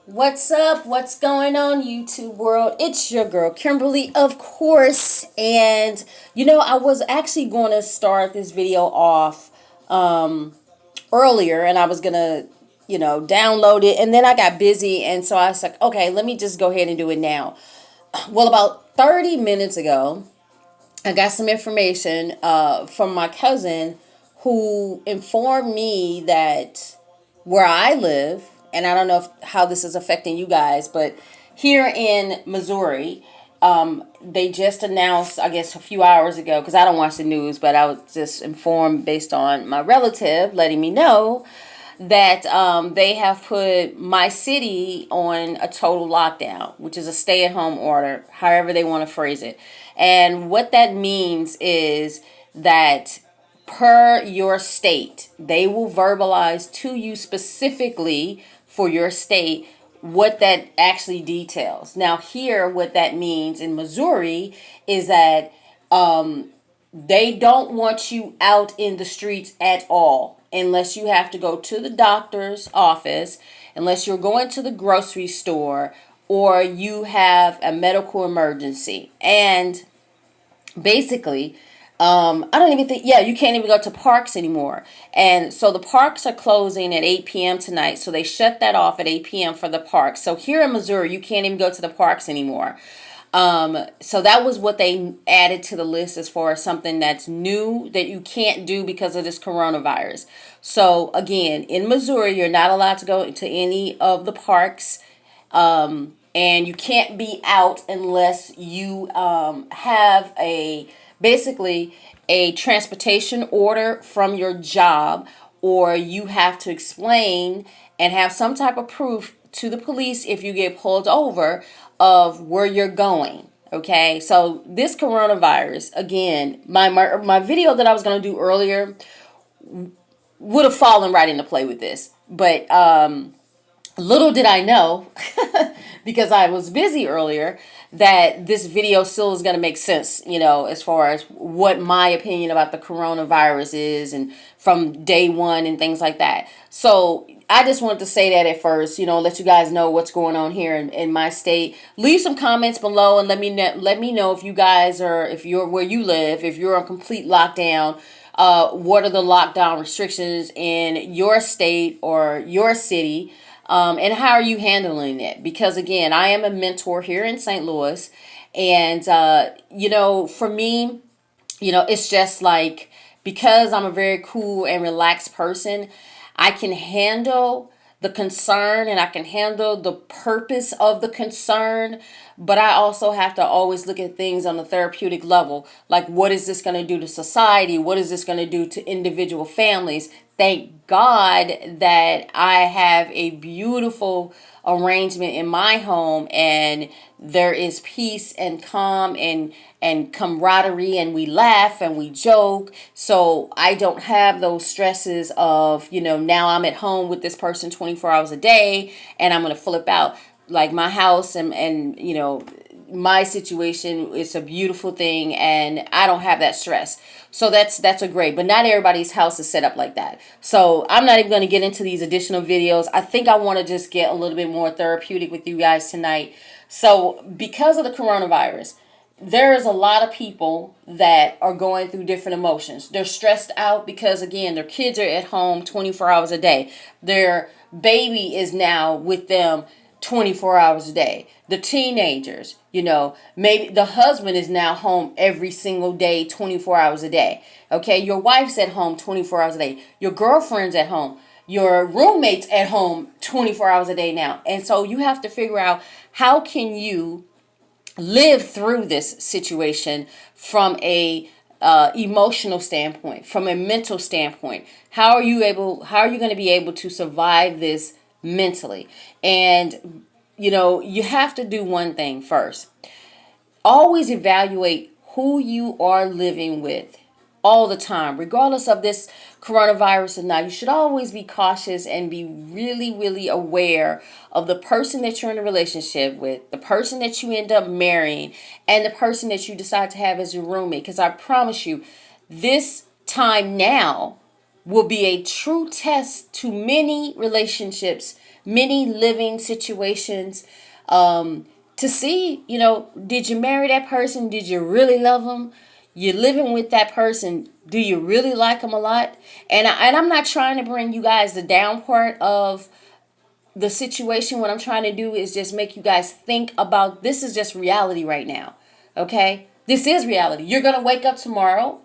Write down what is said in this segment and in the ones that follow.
What's up? What's going on, YouTube world? It's your girl, Kimberly, of course. And, I was actually going to start this video off earlier and I was going to, download it. And then I got busy. And so I was like, okay, let me just go ahead and do it now. Well, about 30 minutes ago, I got some information from my cousin who informed me that where I live, and I don't know how this is affecting you guys, but here in Missouri, they just announced, I guess, a few hours ago, because I don't watch the news, but I was just informed based on my relative letting me know that they have put my city on a total lockdown, which is a stay-at-home order, however they want to phrase it. And what that means is that per your state, they will verbalize to you specifically for your state what that actually details. Now, here, what that means in Missouri is that they don't want you out in the streets at all unless you have to go to the doctor's office, unless you're going to the grocery store, or you have a medical emergency. And basically, I don't even think, you can't even go to parks anymore. And so the parks are closing at 8 p.m. tonight. So they shut that off at 8 p.m. for the parks. So here in Missouri, you can't even go to the parks anymore. So that was what they added to the list as far as something that's new that you can't do because of this coronavirus. So again, in Missouri, you're not allowed to go to any of the parks. And you can't be out unless you have basically a transportation order from your job, or you have to explain and have some type of proof to the police if you get pulled over of where you're going. Okay, so this coronavirus, again, my video that I was going to do earlier would have fallen right into play with this, but little did I know, because I was busy earlier, that this video still is going to make sense, as far as what my opinion about the coronavirus is and from day one and things like that. So I just wanted to say that at first, let you guys know what's going on here in my state. Leave some comments below and let me know if you guys are, if you're where you live, if you're on complete lockdown. What are the lockdown restrictions in your state or your city? And how are you handling it? Because again, I am a mentor here in St. Louis. And, for me, it's just like, because I'm a very cool and relaxed person, I can handle the concern and I can handle the purpose of the concern, but I also have to always look at things on a therapeutic level. Like, what is this going to do to society? What is this going to do to individual families? Thank God that I have a beautiful arrangement in my home, and there is peace and calm and camaraderie, and we laugh and we joke. So I don't have those stresses of, now I'm at home with this person 24 hours a day and I'm going to flip out. Like my house and my situation is a beautiful thing, and I don't have that stress. So that's a great, but not everybody's house is set up like that. So I'm not even going to get into these additional videos. I think I want to just get a little bit more therapeutic with you guys tonight. So because of the coronavirus, there is a lot of people that are going through different emotions. They're stressed out because, again, their kids are at home 24 hours a day. Their baby is now with them 24 hours a day. The teenagers, maybe the husband is now home every single day, 24 hours a day. Okay, your wife's at home 24 hours a day. Your girlfriend's at home. Your roommate's at home 24 hours a day now. And so you have to figure out, how can you live through this situation from a emotional standpoint, from a mental standpoint? How are you going to be able to survive this mentally? And you have to do one thing first. Always evaluate who you are living with all the time, regardless of this coronavirus or not. You should always be cautious and be really, really aware of the person that you're in a relationship with, the person that you end up marrying, and the person that you decide to have as your roommate. Because I promise you, this time now will be a true test to many relationships, many living situations, to see, did you marry that person? Did you really love them? You're living with that person. Do you really like them a lot? And I'm not trying to bring you guys the down part of the situation. What I'm trying to do is just make you guys think about, this is just reality right now. Okay? This is reality. You're going to wake up tomorrow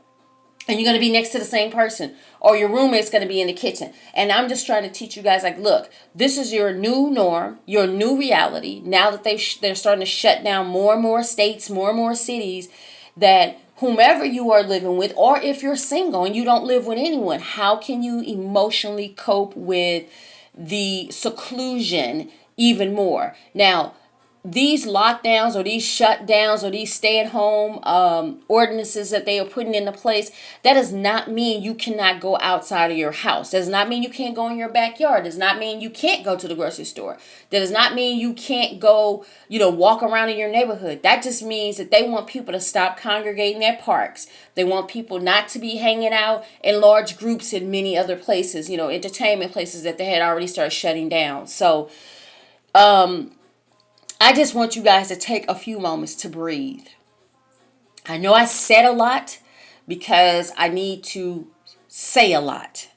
and you're going to be next to the same person, or your roommate's going to be in the kitchen. And I'm just trying to teach you guys, like, look, this is your new norm, your new reality. Now that they're starting to shut down more and more states, more and more cities, that whomever you are living with, or if you're single and you don't live with anyone, how can you emotionally cope with the seclusion even more? Now, these lockdowns or these shutdowns or these stay-at-home ordinances that they are putting into place, that does not mean you cannot go outside of your house. That does not mean you can't go in your backyard. Does not mean you can't go to the grocery store. That does not mean you can't go, walk around in your neighborhood. That just means that they want people to stop congregating at parks. They want people not to be hanging out in large groups in many other places, entertainment places that they had already started shutting down. So, I just want you guys to take a few moments to breathe. I know I said a lot because I need to say a lot.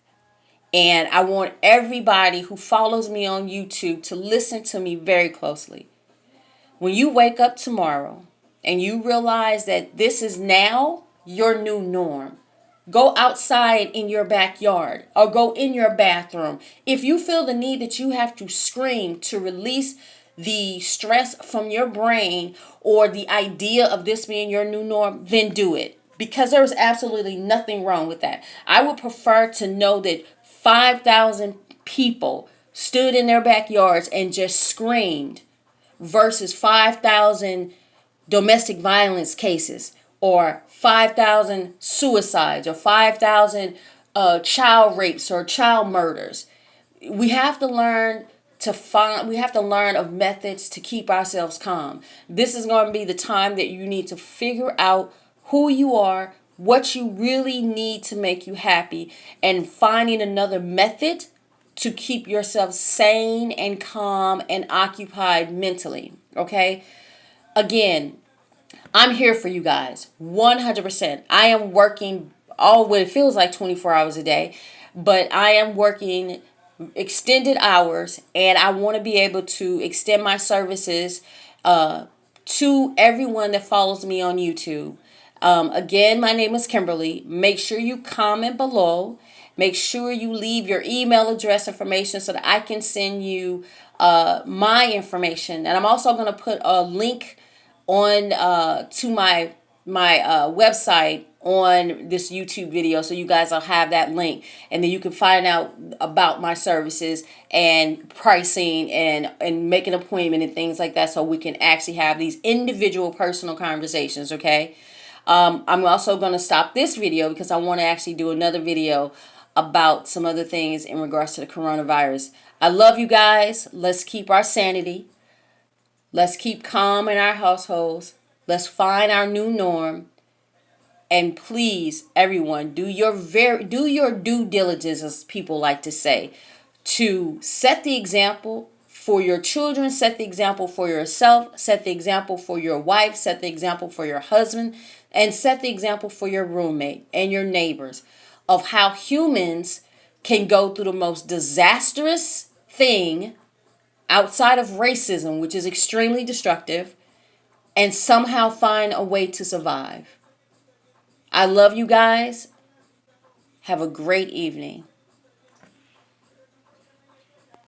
And I want everybody who follows me on YouTube to listen to me very closely. When you wake up tomorrow and you realize that this is now your new norm, go outside in your backyard or go in your bathroom. If you feel the need that you have to scream to release the stress from your brain or the idea of this being your new norm, then do it. Because there is absolutely nothing wrong with that. I would prefer to know that 5,000 people stood in their backyards and just screamed versus 5,000 domestic violence cases or 5,000 suicides or 5,000 child rapes or child murders. We have to learn of methods to keep ourselves calm. This is going to be the time that you need to figure out who you are, what you really need to make you happy, and finding another method to keep yourself sane and calm and occupied mentally. Okay? Again, I'm here for you guys 100%. I am working what it feels like 24 hours a day, but I am working extended hours, and I want to be able to extend my services to everyone that follows me on YouTube. Again, my name is Kimberly. Make sure you comment below. Make sure you leave your email address information so that I can send you my information. And I'm also going to put a link on to my website on this YouTube video, so you guys will have that link, and then you can find out about my services and pricing and make an appointment and things like that, so we can actually have these individual personal conversations. Okay. I'm also going to stop this video because I want to actually do another video about some other things in regards to the coronavirus. I love you guys. Let's keep our sanity. Let's keep calm in our households. Let's find our new norm. And please, everyone, do your due diligence, as people like to say, to set the example for your children, set the example for yourself, set the example for your wife, set the example for your husband, and set the example for your roommate and your neighbors of how humans can go through the most disastrous thing outside of racism, which is extremely destructive, and somehow find a way to survive. I love you guys. Have a great evening.